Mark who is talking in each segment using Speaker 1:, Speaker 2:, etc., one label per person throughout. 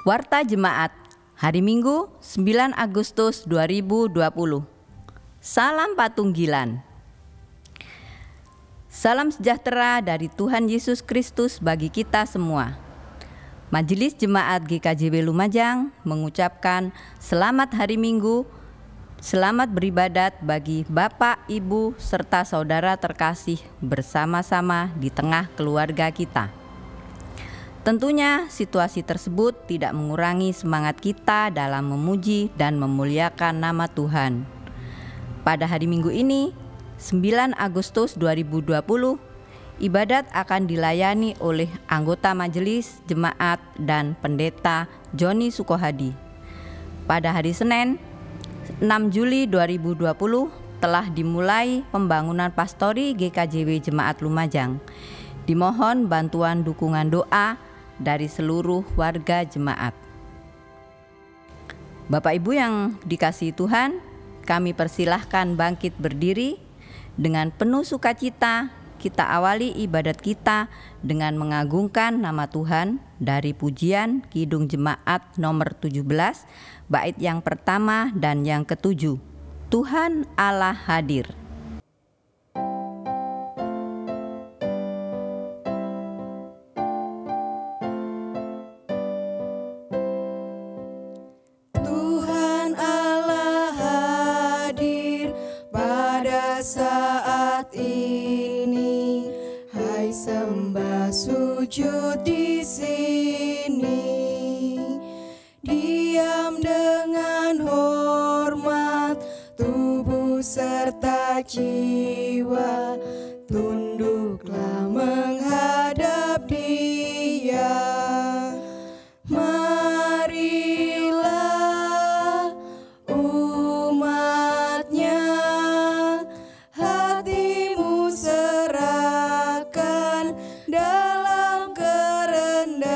Speaker 1: Warta Jemaat, hari Minggu 9 Agustus 2020. Salam Patunggilan. Salam sejahtera dari Tuhan Yesus Kristus bagi kita semua. Majelis Jemaat GKJW Lumajang mengucapkan selamat hari Minggu, selamat beribadat bagi Bapak, Ibu, serta saudara terkasih bersama-sama di tengah keluarga kita. Tentunya situasi tersebut tidak mengurangi semangat kita dalam memuji dan memuliakan nama Tuhan. Pada hari Minggu ini, 9 Agustus 2020, ibadat akan dilayani oleh anggota Majelis Jemaat dan Pendeta Joni Sukohadi. Pada hari Senin, 6 Juli 2020, telah dimulai pembangunan pastori GKJW Jemaat Lumajang. Dimohon bantuan dukungan doa dari seluruh warga jemaat. Bapak Ibu yang dikasihi Tuhan, kami persilahkan bangkit berdiri. Dengan penuh sukacita, kita awali ibadat kita dengan mengagungkan nama Tuhan dari pujian Kidung Jemaat nomor 17, bait yang pertama dan yang ketujuh. Tuhan Allah hadir.
Speaker 2: Saat ini, hai sembah sujud di sini, diam dengan hormat, tubuh serta jiwa, tunduklah menghadap Dia. Marilah umatnya, hatimu serahkan dalam kerendahan.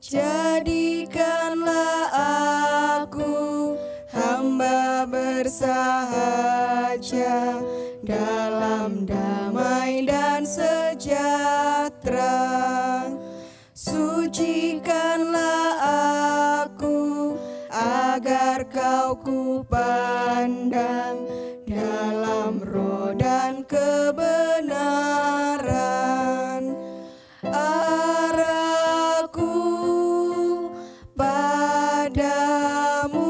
Speaker 2: Jadikanlah aku hamba bersahaja dalam damai dan sejahtera. Sucikanlah aku agar Kau kupandang dalam roh dan kebenaran. Arahku padamu,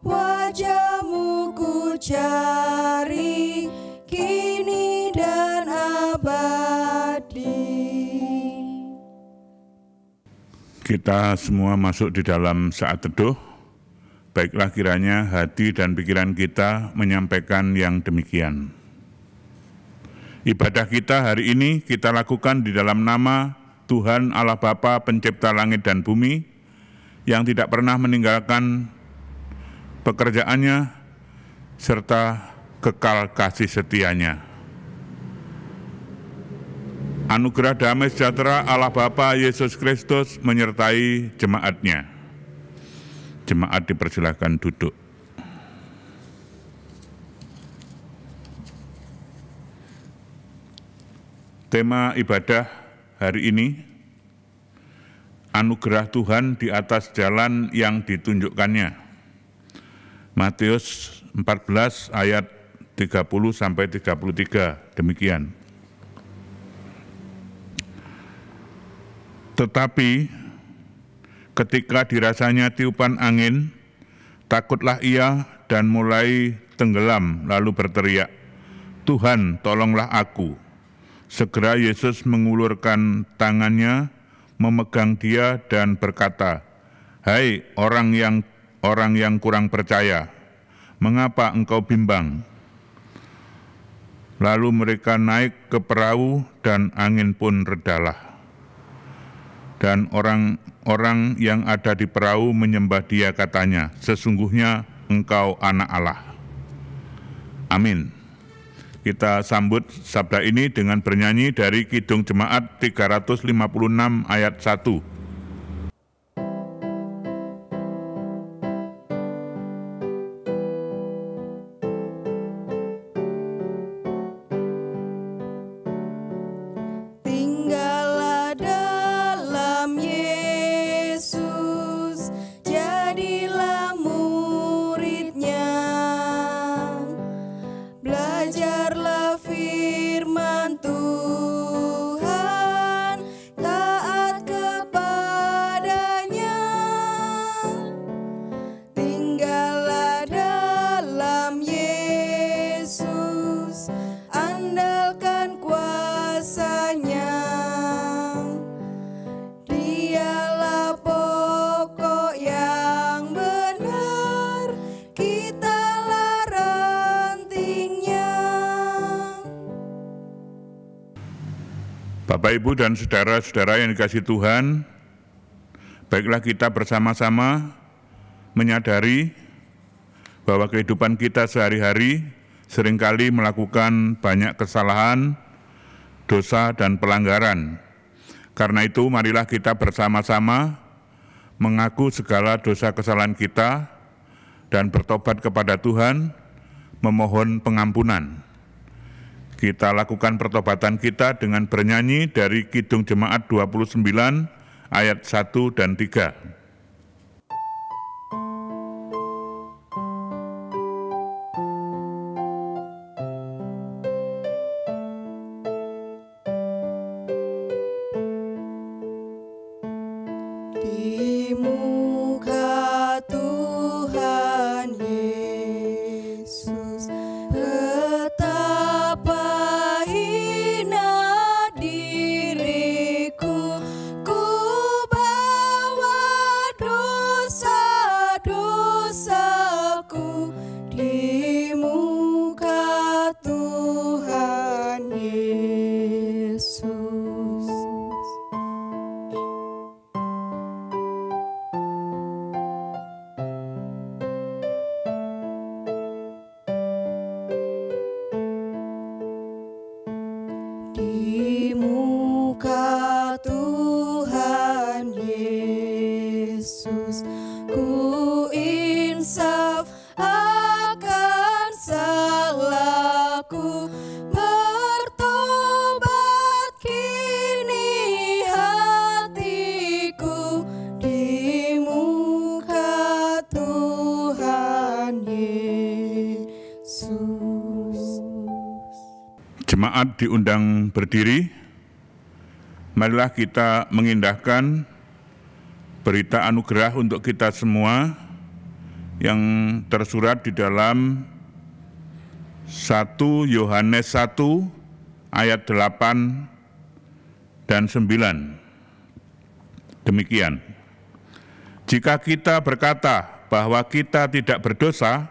Speaker 2: wajah-Mu ku cari kini dan abadi.
Speaker 3: Kita semua masuk di dalam saat teduh. Baiklah kiranya hati dan pikiran kita menyampaikan yang demikian. Ibadah kita hari ini kita lakukan di dalam nama Tuhan Allah Bapa Pencipta langit dan bumi, yang tidak pernah meninggalkan pekerjaannya serta kekal kasih setianya. Anugerah damai sejahtera Allah Bapa Yesus Kristus menyertai jemaatnya. Jemaat dipersilakan duduk. Tema ibadah hari ini, anugerah Tuhan di atas jalan yang ditunjukkannya. Matius 14 ayat 30-33, demikian. Tetapi ketika dirasanya tiupan angin, takutlah ia dan mulai tenggelam, lalu berteriak, "Tuhan, tolonglah aku." Segera Yesus mengulurkan tangannya, memegang dia dan berkata, "Hai orang yang kurang percaya, mengapa engkau bimbang?" Lalu mereka naik ke perahu dan angin pun redalah. Dan orang-orang yang ada di perahu menyembah Dia, katanya, "Sesungguhnya Engkau Anak Allah." Amin. Kita sambut sabda ini dengan bernyanyi dari Kidung Jemaat 356 ayat 1. Bapak, Ibu, dan saudara-saudara yang dikasihi Tuhan, baiklah kita bersama-sama menyadari bahwa kehidupan kita sehari-hari seringkali melakukan banyak kesalahan, dosa, dan pelanggaran. Karena itu, marilah kita bersama-sama mengaku segala dosa kesalahan kita dan bertobat kepada Tuhan, memohon pengampunan. Kita lakukan pertobatan kita dengan bernyanyi dari Kidung Jemaat 29 ayat 1 dan 3.
Speaker 2: Di muka Tuhan Yesus, betapa hina diriku, ku bawa dosa-dosaku di muka Tuhan Yesus. Di muka Tuhan Yesus, ku insaf akan salahku, bertobat kini hatiku di muka Tuhan Yesus.
Speaker 3: Jemaat diundang berdiri. Marilah kita mengindahkan berita anugerah untuk kita semua yang tersurat di dalam 1 Yohanes 1 ayat 8 dan 9. Demikian. Jika kita berkata bahwa kita tidak berdosa,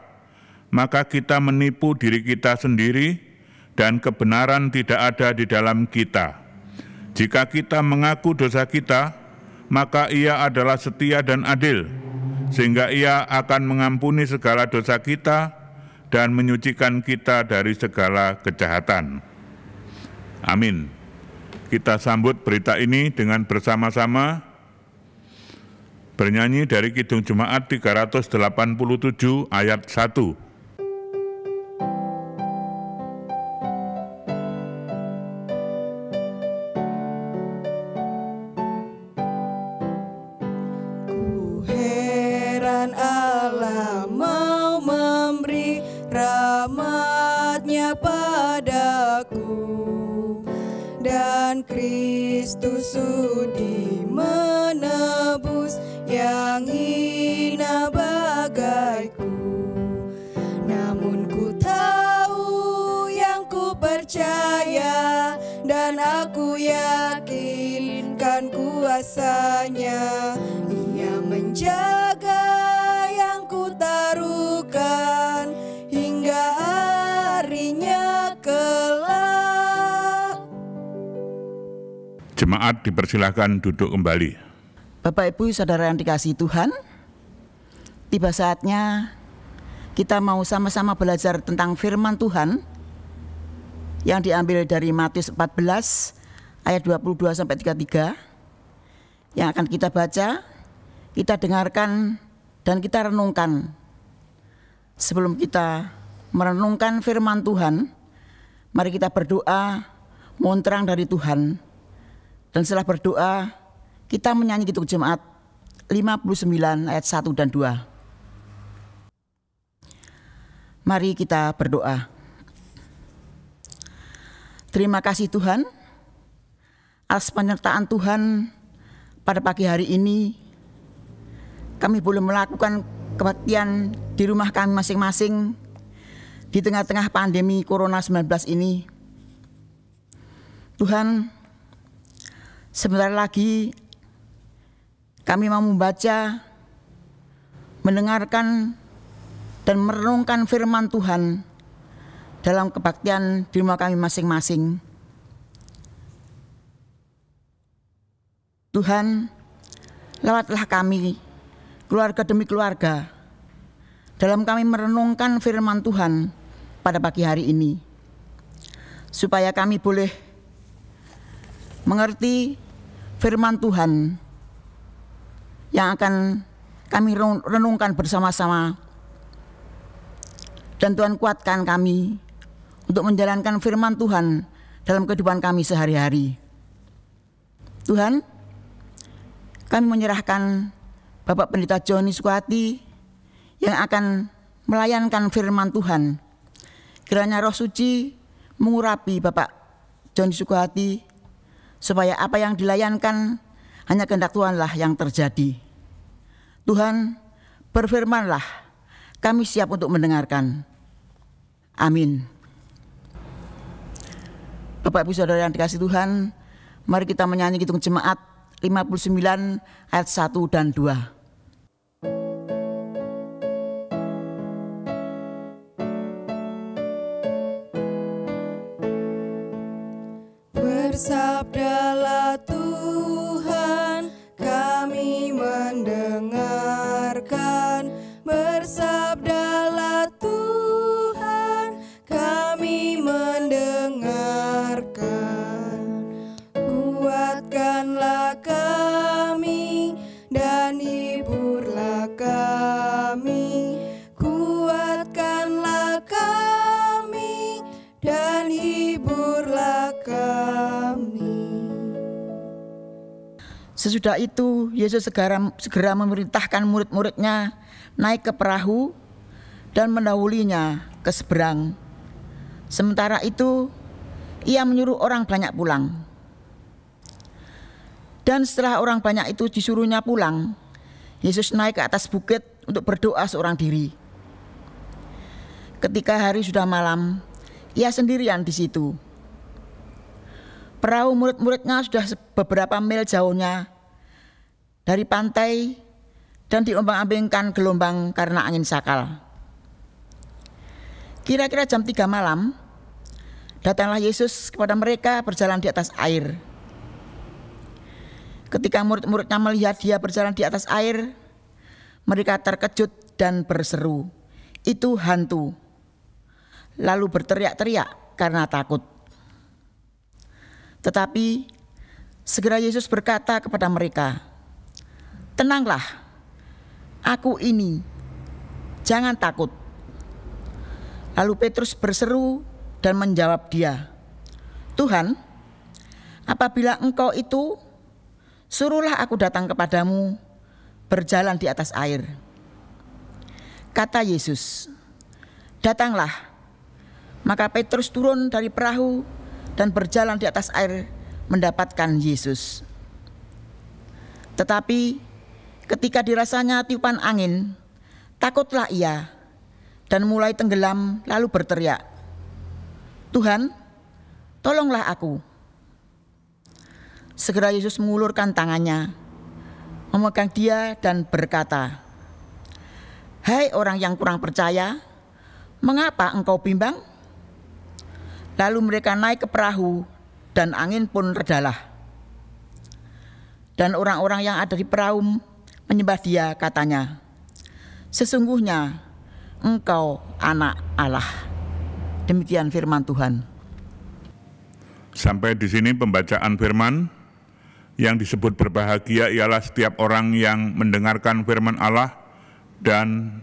Speaker 3: maka kita menipu diri kita sendiri dan kebenaran tidak ada di dalam kita. Jika kita mengaku dosa kita, maka Ia adalah setia dan adil, sehingga Ia akan mengampuni segala dosa kita dan menyucikan kita dari segala kejahatan. Amin. Kita sambut berita ini dengan bersama-sama bernyanyi dari Kidung Jemaat 387 ayat 1.
Speaker 2: Allah mau memberi rahmat-Nya padaku, dan Kristus sudi menebus yang hina bagaiku. Namun ku tahu yang ku percaya, dan aku yakinkan kuasa-Nya. Ia menjaga yang ku taruhkan hingga harinya kelak.
Speaker 3: Jemaat dipersilakan duduk kembali.
Speaker 4: Bapak, Ibu, Saudara yang dikasihi Tuhan, tiba saatnya kita mau sama-sama belajar tentang firman Tuhan yang diambil dari Matius 14 ayat 22-33 yang akan kita baca, kita dengarkan, dan kita renungkan. Sebelum kita merenungkan firman Tuhan, mari kita berdoa, mohon terang dari Tuhan. Dan setelah berdoa, kita menyanyi Kidung Jemaat 59 ayat 1 dan 2. Mari kita berdoa. Terima kasih Tuhan atas penyertaan Tuhan pada pagi hari ini. Kami boleh melakukan kebaktian di rumah kami masing-masing di tengah-tengah pandemi Corona 19 ini. Tuhan, sebentar lagi kami mau membaca, mendengarkan, dan merenungkan firman Tuhan dalam kebaktian di rumah kami masing-masing. Tuhan, lawatlah kami, keluarga demi keluarga, dalam kami merenungkan firman Tuhan pada pagi hari ini, supaya kami boleh mengerti firman Tuhan yang akan kami renungkan bersama-sama. Dan Tuhan kuatkan kami untuk menjalankan firman Tuhan dalam kehidupan kami sehari-hari. Tuhan, kami menyerahkan Bapak Pendeta Joni Sukoati yang akan melayankan firman Tuhan. Kiranya Roh Suci mengurapi Bapak Joni Sukoati, supaya apa yang dilayankan hanya kehendak Tuhanlah yang terjadi. Tuhan, berfirmanlah, kami siap untuk mendengarkan. Amin. Bapak Ibu Saudara yang dikasihi Tuhan, mari kita menyanyi Kidung Jemaat 59 ayat 1 dan 2.
Speaker 2: Bersabdalah Tuhan, kami mendengarkan. Bersabdalah Tuhan, kami mendengarkan. Kuatkanlah kami dan hiburlah kami. Kuatkanlah kami dan hiburlah kami.
Speaker 4: Sesudah itu Yesus segera memerintahkan murid-muridnya naik ke perahu dan mendahulinya ke seberang. Sementara itu ia menyuruh orang banyak pulang. Dan setelah orang banyak itu disuruhnya pulang, Yesus naik ke atas bukit untuk berdoa seorang diri. Ketika hari sudah malam, ia sendirian di situ. Perahu murid-muridnya sudah beberapa mil jauhnya dari pantai dan diombang-ambingkan gelombang karena angin sakal. Kira-kira jam 3 malam, datanglah Yesus kepada mereka berjalan di atas air. Ketika murid-muridnya melihat dia berjalan di atas air, mereka terkejut dan berseru, "Itu hantu!" Lalu berteriak-teriak karena takut. Tetapi segera Yesus berkata kepada mereka, "Tenanglah, aku ini, jangan takut." Lalu Petrus berseru dan menjawab dia, "Tuhan, apabila Engkau itu, suruhlah aku datang kepadamu berjalan di atas air." Kata Yesus, "Datanglah." Maka Petrus turun dari perahu dan berjalan di atas air mendapatkan Yesus. Tetapi ketika dirasanya tiupan angin, takutlah ia dan mulai tenggelam lalu berteriak, "Tuhan, tolonglah aku." Segera Yesus mengulurkan tangannya, memegang dia dan berkata, "Hai orang yang kurang percaya, mengapa engkau bimbang?" Lalu mereka naik ke perahu dan angin pun redalah. Dan orang-orang yang ada di perahu menyembah dia, katanya, "Sesungguhnya Engkau Anak Allah." Demikian firman Tuhan.
Speaker 3: Sampai di sini pembacaan firman. Yang disebut berbahagia ialah setiap orang yang mendengarkan firman Allah dan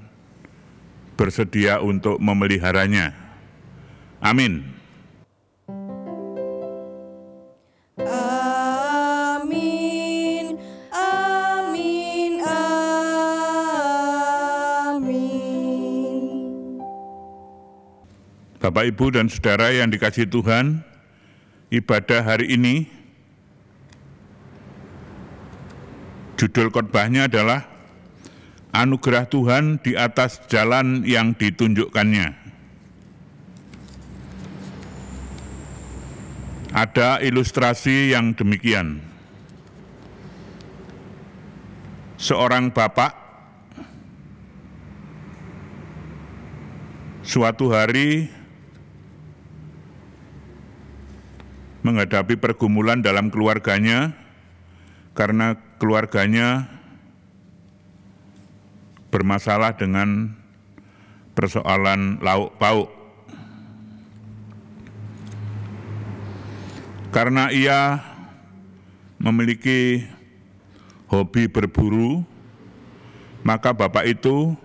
Speaker 3: bersedia untuk memeliharanya. Amin.
Speaker 2: Amin, amin, amin.
Speaker 3: Bapak, Ibu, dan Saudara yang dikasihi Tuhan, ibadah hari ini, judul khotbahnya adalah Anugerah Tuhan di atas jalan yang ditunjukkannya. Ada ilustrasi yang demikian. Seorang bapak suatu hari menghadapi pergumulan dalam keluarganya karena keluarganya bermasalah dengan persoalan lauk pauk. Karena ia memiliki hobi berburu, maka bapak itu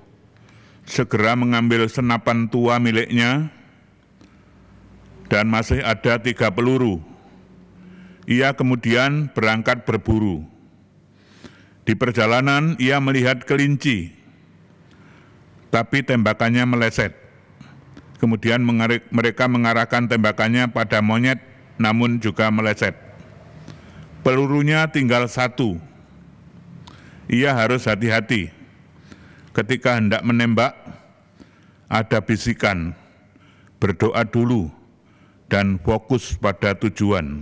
Speaker 3: segera mengambil senapan tua miliknya dan masih ada 3 peluru. Ia kemudian berangkat berburu. Di perjalanan ia melihat kelinci, tapi tembakannya meleset. Kemudian mereka mengarahkan tembakannya pada monyet, namun juga meleset. Pelurunya tinggal 1. Ia harus hati-hati. Ketika hendak menembak, ada bisikan, berdoa dulu, dan fokus pada tujuan.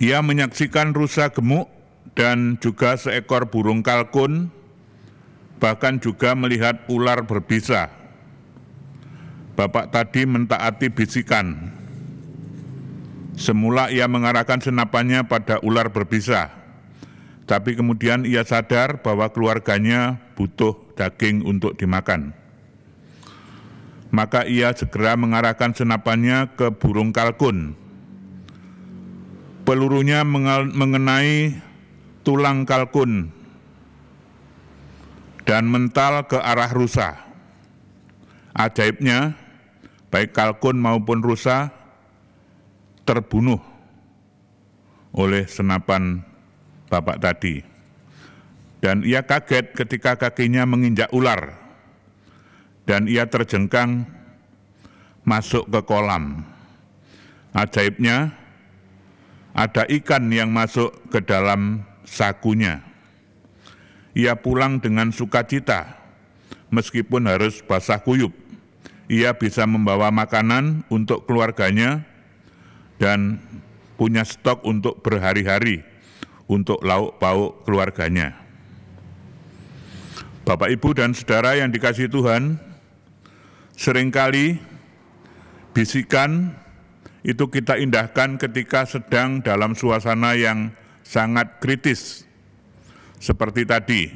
Speaker 3: Ia menyaksikan rusa gemuk dan juga seekor burung kalkun, bahkan juga melihat ular berbisa. Bapak tadi mentaati bisikan. Semula ia mengarahkan senapannya pada ular berbisa, tapi kemudian ia sadar bahwa keluarganya butuh daging untuk dimakan. Maka ia segera mengarahkan senapannya ke burung kalkun. Pelurunya mengenai tulang kalkun dan mental ke arah rusa. Ajaibnya, baik kalkun maupun rusa terbunuh oleh senapan bapak tadi. Dan ia kaget ketika kakinya menginjak ular, dan ia terjengkang masuk ke kolam. Ajaibnya, ada ikan yang masuk ke dalam sakunya. Ia pulang dengan sukacita, meskipun harus basah kuyup. Ia bisa membawa makanan untuk keluarganya dan punya stok untuk berhari-hari untuk lauk pauk keluarganya. Bapak, Ibu, dan saudara yang dikasihi Tuhan, seringkali bisikan itu kita indahkan ketika sedang dalam suasana yang sangat kritis. Seperti tadi,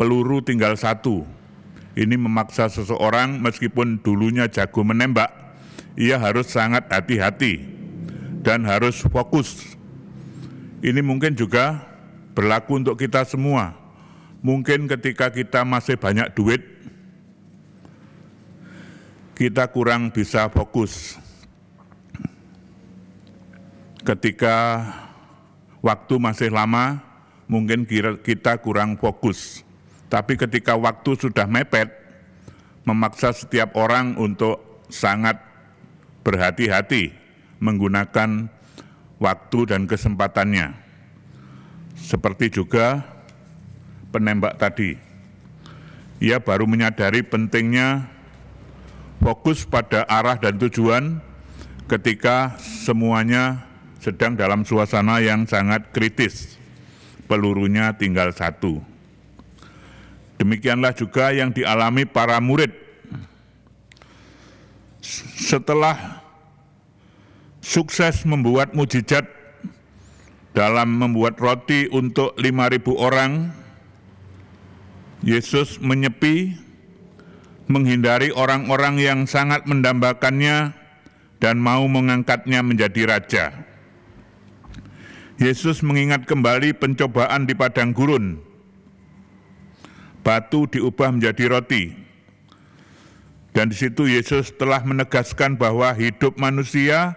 Speaker 3: peluru tinggal 1. Ini memaksa seseorang meskipun dulunya jago menembak, ia harus sangat hati-hati dan harus fokus. Ini mungkin juga berlaku untuk kita semua. Mungkin ketika kita masih banyak duit, kita kurang bisa fokus. Ketika waktu masih lama, mungkin kita kurang fokus. Tapi ketika waktu sudah mepet, memaksa setiap orang untuk sangat berhati-hati menggunakan waktu dan kesempatannya. Seperti juga penembak tadi. Ia baru menyadari pentingnya fokus pada arah dan tujuan ketika semuanya sedang dalam suasana yang sangat kritis. Pelurunya tinggal 1. Demikianlah juga yang dialami para murid. Setelah sukses membuat mukjizat dalam membuat roti untuk 5.000 orang, Yesus menyepi, menghindari orang-orang yang sangat mendambakannya dan mau mengangkatnya menjadi raja. Yesus mengingat kembali pencobaan di padang gurun. Batu diubah menjadi roti. Dan di situ Yesus telah menegaskan bahwa hidup manusia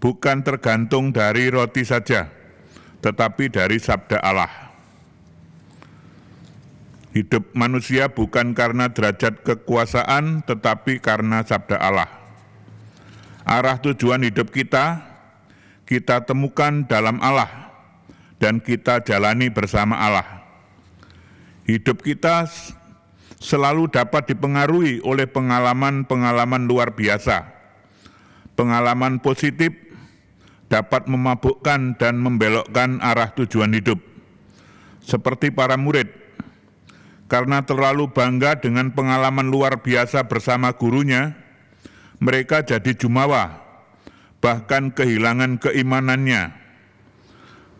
Speaker 3: bukan tergantung dari roti saja, tetapi dari sabda Allah. Hidup manusia bukan karena derajat kekuasaan, tetapi karena sabda Allah. Arah tujuan hidup kita temukan dalam Allah, dan kita jalani bersama Allah. Hidup kita selalu dapat dipengaruhi oleh pengalaman-pengalaman luar biasa. Pengalaman positif dapat memabukkan dan membelokkan arah tujuan hidup. Seperti para murid, karena terlalu bangga dengan pengalaman luar biasa bersama gurunya, mereka jadi jumawa, bahkan kehilangan keimanannya.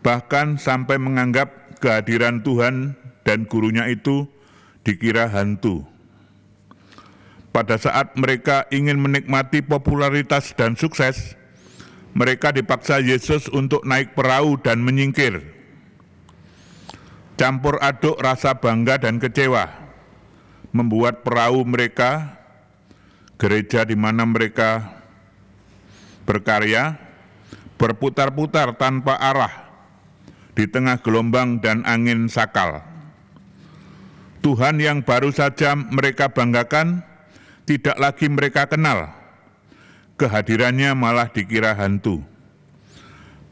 Speaker 3: bahkan sampai menganggap kehadiran Tuhan dan gurunya itu dikira hantu. Pada saat mereka ingin menikmati popularitas dan sukses, mereka dipaksa Yesus untuk naik perahu dan menyingkir. Campur aduk rasa bangga dan kecewa membuat perahu mereka, gereja di mana mereka berkarya, berputar-putar tanpa arah di tengah gelombang dan angin sakal. Tuhan yang baru saja mereka banggakan tidak lagi mereka kenal. Kehadirannya malah dikira hantu.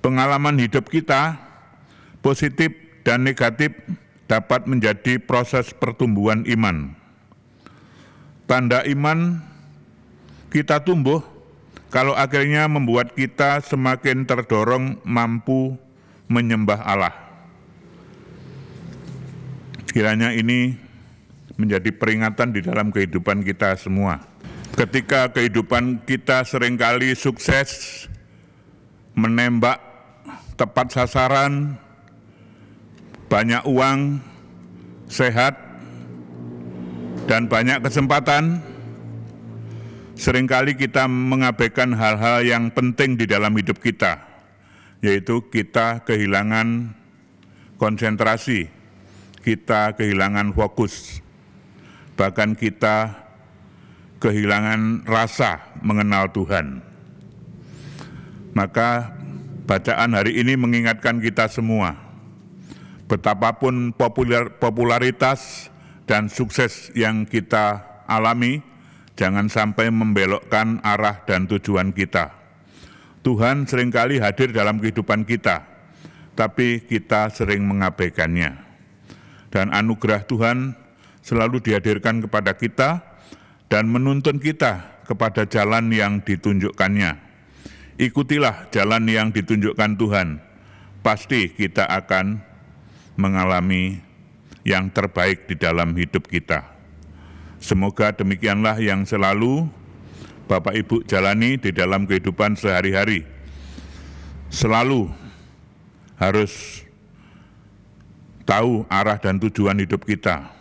Speaker 3: Pengalaman hidup kita, positif dan negatif, dapat menjadi proses pertumbuhan iman. Tanda iman kita tumbuh kalau akhirnya membuat kita semakin terdorong mampu menyembah Allah. Kiranya ini menjadi peringatan di dalam kehidupan kita semua. Ketika kehidupan kita seringkali sukses, menembak tepat sasaran, banyak uang, sehat, dan banyak kesempatan, seringkali kita mengabaikan hal-hal yang penting di dalam hidup kita, yaitu kita kehilangan konsentrasi, kita kehilangan fokus, bahkan kita kehilangan rasa mengenal Tuhan. Maka bacaan hari ini mengingatkan kita semua, betapapun popularitas dan sukses yang kita alami, jangan sampai membelokkan arah dan tujuan kita. Tuhan seringkali hadir dalam kehidupan kita, tapi kita sering mengabaikannya. Dan anugerah Tuhan selalu dihadirkan kepada kita dan menuntun kita kepada jalan yang ditunjukkannya. Ikutilah jalan yang ditunjukkan Tuhan, pasti kita akan mengalami yang terbaik di dalam hidup kita. Semoga demikianlah yang selalu Bapak Ibu jalani di dalam kehidupan sehari-hari. Selalu harus tahu arah dan tujuan hidup kita.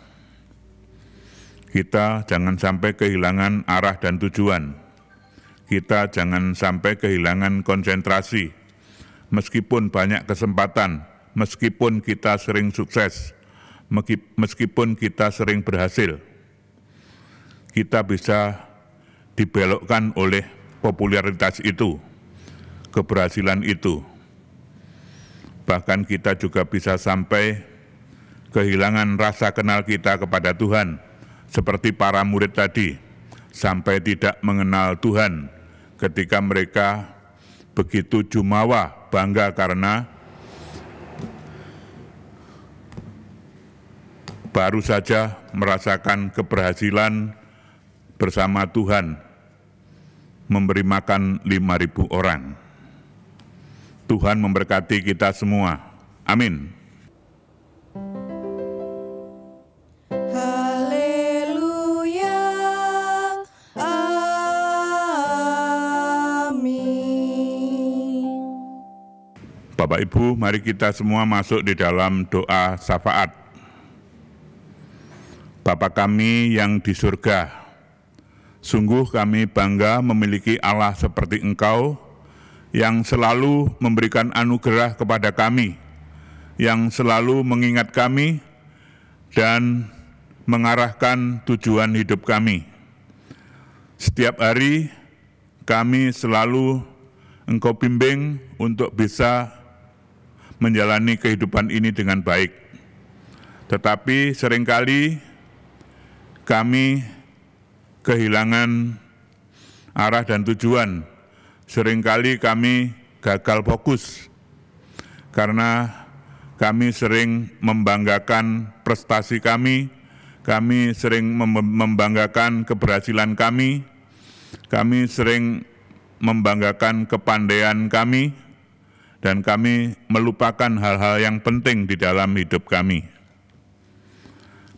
Speaker 3: Kita jangan sampai kehilangan arah dan tujuan. Kita jangan sampai kehilangan konsentrasi. Meskipun banyak kesempatan, meskipun kita sering sukses, meskipun kita sering berhasil, kita bisa dibelokkan oleh popularitas itu, keberhasilan itu. Bahkan kita juga bisa sampai kehilangan rasa kenal kita kepada Tuhan, seperti para murid tadi, sampai tidak mengenal Tuhan ketika mereka begitu jumawa, bangga karena baru saja merasakan keberhasilan bersama Tuhan, memberi makan 5.000 orang. Tuhan memberkati kita semua. Amin. Bapak Ibu, mari kita semua masuk di dalam doa syafaat. Bapa kami yang di surga, sungguh kami bangga memiliki Allah seperti Engkau, yang selalu memberikan anugerah kepada kami, yang selalu mengingat kami, dan mengarahkan tujuan hidup kami. Setiap hari kami selalu Engkau bimbing untuk bisa menjalani kehidupan ini dengan baik. Tetapi seringkali kami kehilangan arah dan tujuan. Seringkali kami gagal fokus karena kami sering membanggakan prestasi kami sering membanggakan keberhasilan kami sering membanggakan kepandaian kami, dan kami melupakan hal-hal yang penting di dalam hidup kami.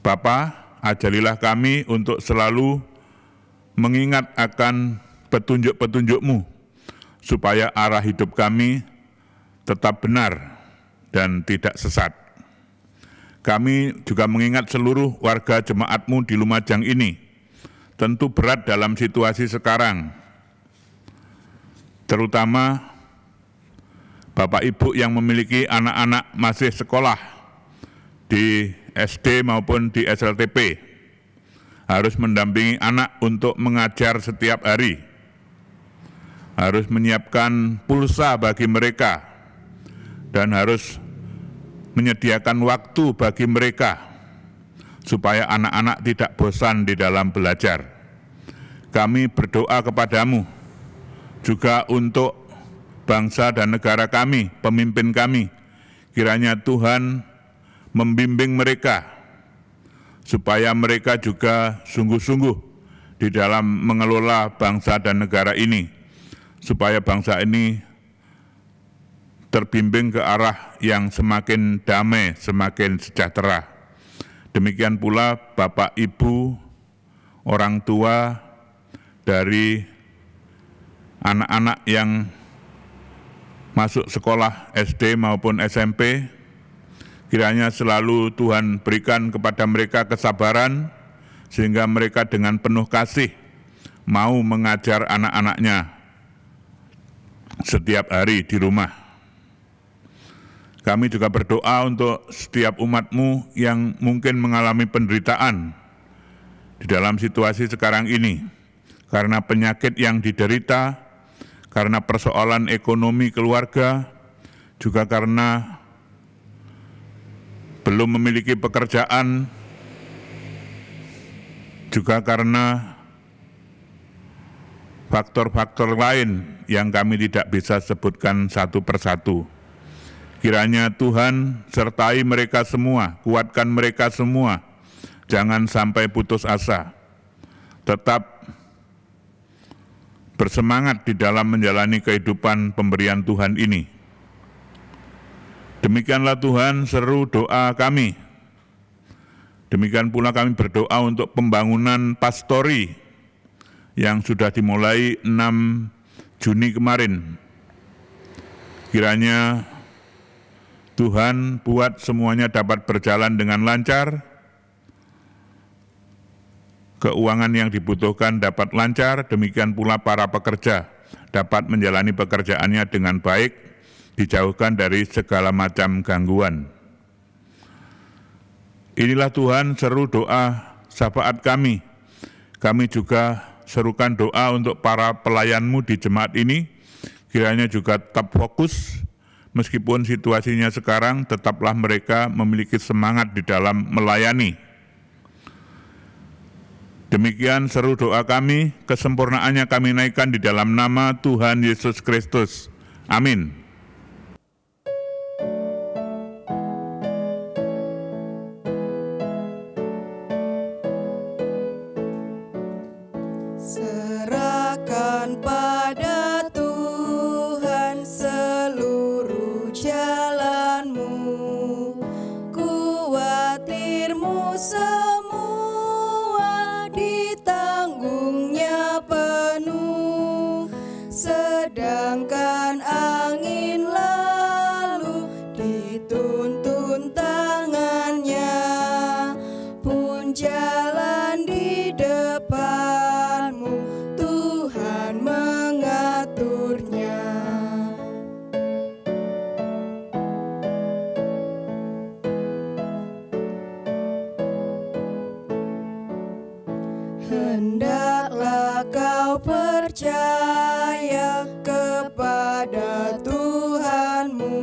Speaker 3: Bapa, ajarilah kami untuk selalu mengingat akan petunjuk-petunjuk-Mu, supaya arah hidup kami tetap benar, dan tidak sesat. Kami juga mengingat seluruh warga jemaat-Mu di Lumajang ini, tentu berat dalam situasi sekarang, terutama Bapak Ibu yang memiliki anak-anak masih sekolah di SD maupun di SLTP, harus mendampingi anak untuk mengajar setiap hari, harus menyiapkan pulsa bagi mereka, dan harus menyediakan waktu bagi mereka supaya anak-anak tidak bosan di dalam belajar. Kami berdoa kepadamu juga untuk bangsa dan negara kami, pemimpin kami. Kiranya Tuhan membimbing mereka supaya mereka juga sungguh-sungguh di dalam mengelola bangsa dan negara ini, supaya bangsa ini terbimbing ke arah yang semakin damai, semakin sejahtera. Demikian pula Bapak Ibu, orang tua dari anak-anak yang masuk sekolah SD maupun SMP, kiranya selalu Tuhan berikan kepada mereka kesabaran, sehingga mereka dengan penuh kasih mau mengajar anak-anaknya setiap hari di rumah. Kami juga berdoa untuk setiap umat-Mu yang mungkin mengalami penderitaan di dalam situasi sekarang ini, karena penyakit yang diderita, karena persoalan ekonomi keluarga, juga karena belum memiliki pekerjaan, juga karena faktor-faktor lain yang kami tidak bisa sebutkan satu persatu. Kiranya Tuhan sertai mereka semua, kuatkan mereka semua, jangan sampai putus asa, tetap bersemangat di dalam menjalani kehidupan pemberian Tuhan ini. Demikianlah Tuhan seru doa kami. Demikian pula kami berdoa untuk pembangunan pastori yang sudah dimulai 6 Juni kemarin. Kiranya Tuhan buat semuanya dapat berjalan dengan lancar, keuangan yang dibutuhkan dapat lancar, demikian pula para pekerja dapat menjalani pekerjaannya dengan baik, dijauhkan dari segala macam gangguan. Inilah Tuhan seru doa syafaat kami. Kami juga serukan doa untuk para pelayan-Mu di jemaat ini, kiranya juga tetap fokus, meskipun situasinya sekarang, tetaplah mereka memiliki semangat di dalam melayani. Demikian seru doa kami, kesempurnaannya kami naikkan di dalam nama Tuhan Yesus Kristus. Amin.
Speaker 2: Serahkan pada Tuhan seluruh jalanmu, kuatirmu semua ditanggungnya penuh, sedangkan angin lalu dituntun tangannya, pun jalan di depanmu Tuhan mengaturnya. Hendaklah kau percaya kepada Tuhanmu,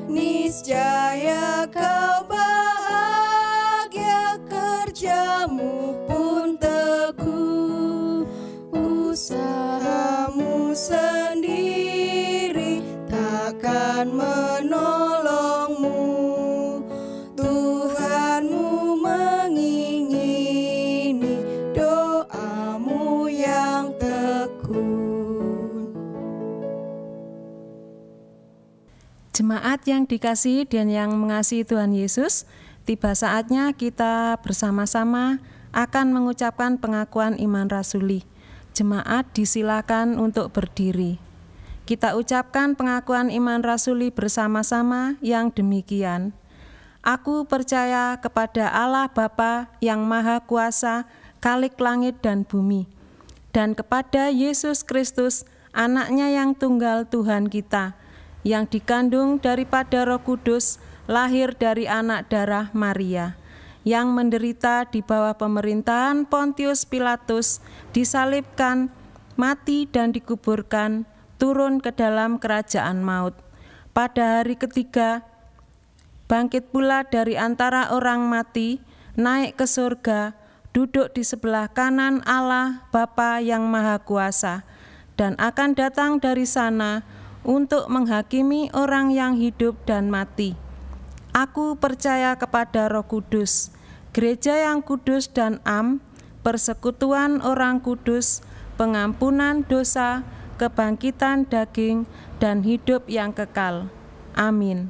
Speaker 2: niscaya kau bahagia, kerjamu pun teguh, usahamu sendiri takkan menolongmu. Tuhanmu mengingini doamu yang tekun.
Speaker 5: Jemaat yang dikasihi dan yang mengasihi Tuhan Yesus, tiba saatnya kita bersama-sama akan mengucapkan pengakuan iman rasuli. Jemaat disilakan untuk berdiri. Kita ucapkan pengakuan iman rasuli bersama-sama yang demikian. Aku percaya kepada Allah Bapa yang Maha Kuasa, Khalik langit dan bumi, dan kepada Yesus Kristus, Anak-Nya yang tunggal Tuhan kita, yang dikandung daripada Roh Kudus, lahir dari anak darah Maria, yang menderita di bawah pemerintahan Pontius Pilatus, disalibkan, mati dan dikuburkan, turun ke dalam kerajaan maut. Pada hari ketiga, bangkit pula dari antara orang mati, naik ke surga, duduk di sebelah kanan Allah Bapa yang Maha Kuasa, dan akan datang dari sana untuk menghakimi orang yang hidup dan mati. Aku percaya kepada Roh Kudus, gereja yang kudus dan am, persekutuan orang kudus, pengampunan dosa, kebangkitan daging, dan hidup yang kekal. Amin.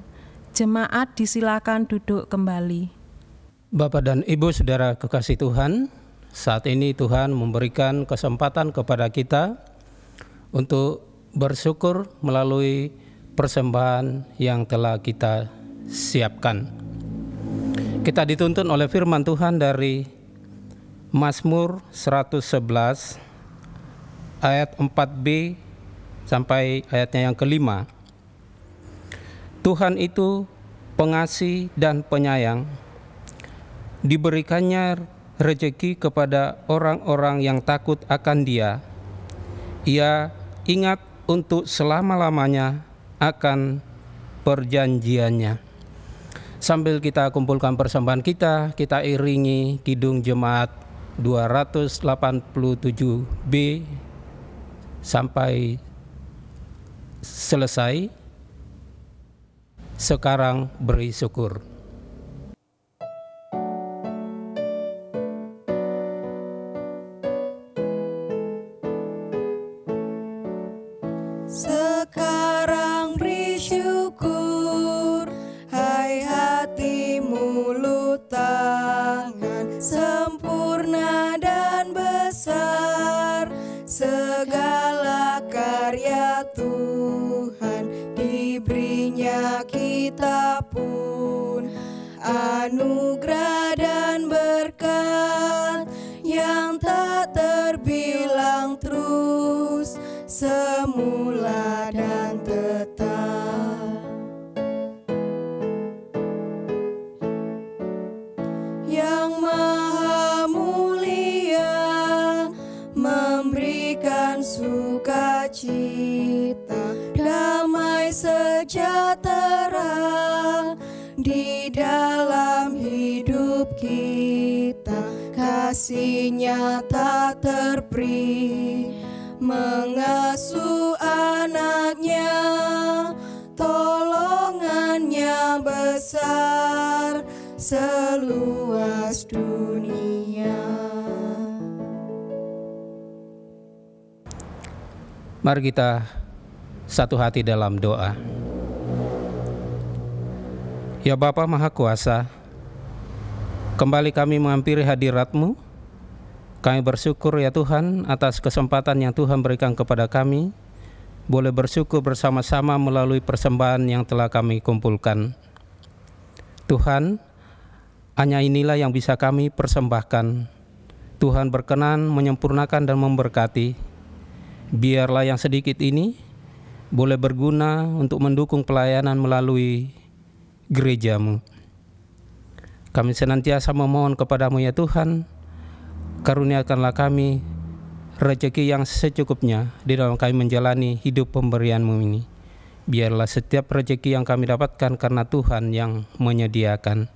Speaker 5: Jemaat disilakan duduk kembali.
Speaker 6: Bapak dan Ibu saudara kekasih Tuhan, saat ini Tuhan memberikan kesempatan kepada kita untuk bersyukur melalui persembahan yang telah kita siapkan. Kita dituntun oleh firman Tuhan dari Mazmur 111 ayat 4b sampai ayatnya yang kelima. Tuhan itu pengasih dan penyayang, diberikannya rezeki kepada orang-orang yang takut akan Dia. Ia ingat untuk selama-lamanya akan perjanjiannya. Sambil kita kumpulkan persembahan kita iringi Kidung Jemaat 287B sampai selesai. Sekarang beri syukur.
Speaker 2: Sekarang beri syukur, hai hati mulut tangan, sempurna dan besar segala karya Tuhan, diberinya kita pun anugerah dan berkat yang tak terbilang, terus semula dan tetap. Yang Maha Mulia memberikan sukacita, damai sejahtera di dalam hidup kita. Kasih-Nya tak terperi, mengasuh anak-Nya, tolongan-Nya besar seluas dunia.
Speaker 6: Mari kita satu hati dalam doa. Ya Bapa Maha Kuasa, kembali kami menghampiri hadirat-Mu. Kami bersyukur ya Tuhan atas kesempatan yang Tuhan berikan kepada kami, boleh bersyukur bersama-sama melalui persembahan yang telah kami kumpulkan. Tuhan, hanya inilah yang bisa kami persembahkan. Tuhan berkenan menyempurnakan dan memberkati. Biarlah yang sedikit ini boleh berguna untuk mendukung pelayanan melalui gereja-Mu. Kami senantiasa memohon kepada-Mu ya Tuhan, karuniakanlah kami rezeki yang secukupnya di dalam kami menjalani hidup pemberian-Mu ini. Biarlah setiap rezeki yang kami dapatkan karena Tuhan yang menyediakan.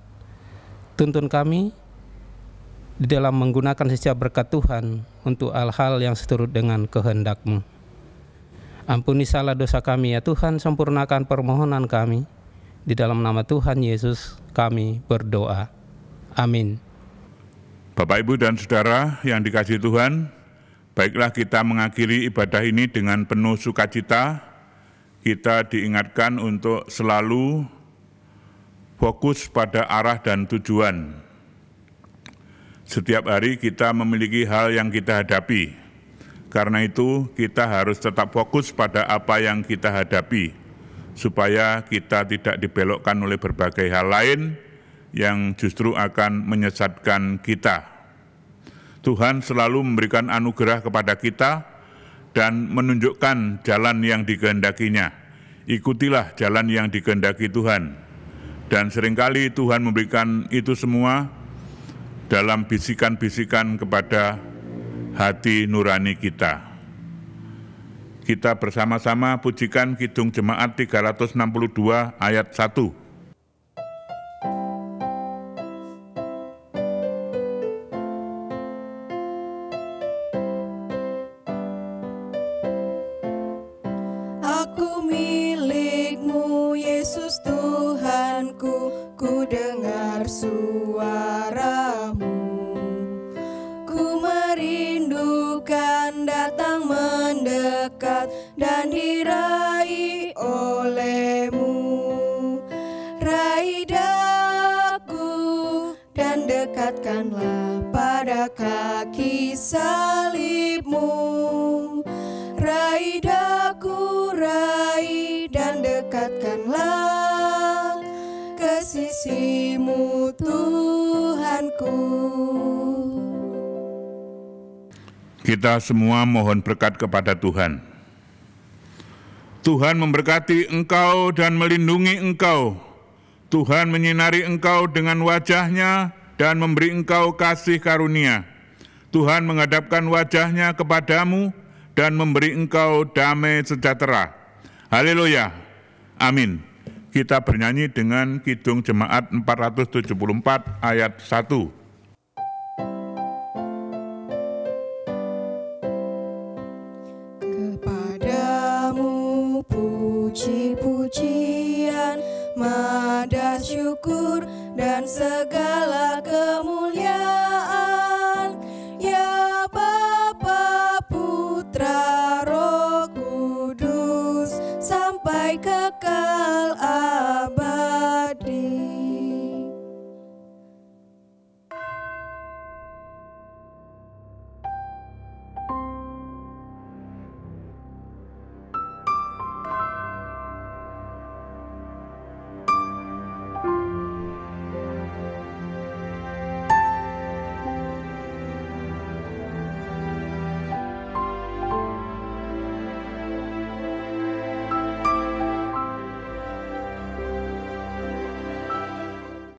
Speaker 6: Tuntun kami di dalam menggunakan setiap berkat Tuhan untuk hal-hal yang seturut dengan kehendak-Mu. Ampuni salah dosa kami ya Tuhan, sempurnakan permohonan kami. Di dalam nama Tuhan Yesus kami berdoa. Amin.
Speaker 3: Bapak, Ibu, dan Saudara yang dikasihi Tuhan, baiklah kita mengakhiri ibadah ini dengan penuh sukacita. Kita diingatkan untuk selalu fokus pada arah dan tujuan. Setiap hari kita memiliki hal yang kita hadapi. Karena itu kita harus tetap fokus pada apa yang kita hadapi, supaya kita tidak dibelokkan oleh berbagai hal lain yang justru akan menyesatkan kita. Tuhan selalu memberikan anugerah kepada kita dan menunjukkan jalan yang dikehendakinya. Ikutilah jalan yang dikehendaki Tuhan. Dan seringkali Tuhan memberikan itu semua dalam bisikan-bisikan kepada hati nurani kita. Kita bersama-sama pujikan Kidung Jemaat 362 ayat 1.
Speaker 2: Aku milik-Mu, Yesus Tuhanku, ku dengar suara-Mu. Ku merindukan datang mendekat dan diraih oleh-Mu. Raih daku dan dekatkanlah pada kaki salib-Mu. Raih daku, raih dan dekatkanlah ke sisi-Mu, Tuhanku.
Speaker 3: Kita semua mohon berkat kepada Tuhan. Tuhan memberkati engkau dan melindungi engkau. Tuhan menyinari engkau dengan wajah-Nya dan memberi engkau kasih karunia. Tuhan menghadapkan wajah-Nya kepadamu dan memberi engkau damai sejahtera. Haleluya. Amin. Kita bernyanyi dengan Kidung Jemaat 474 ayat 1.
Speaker 2: Kepadamu puji-pujian, madah syukur dan segala kemuliaan, ya Bapa, Putra, Roh Kudus, sampai kekal.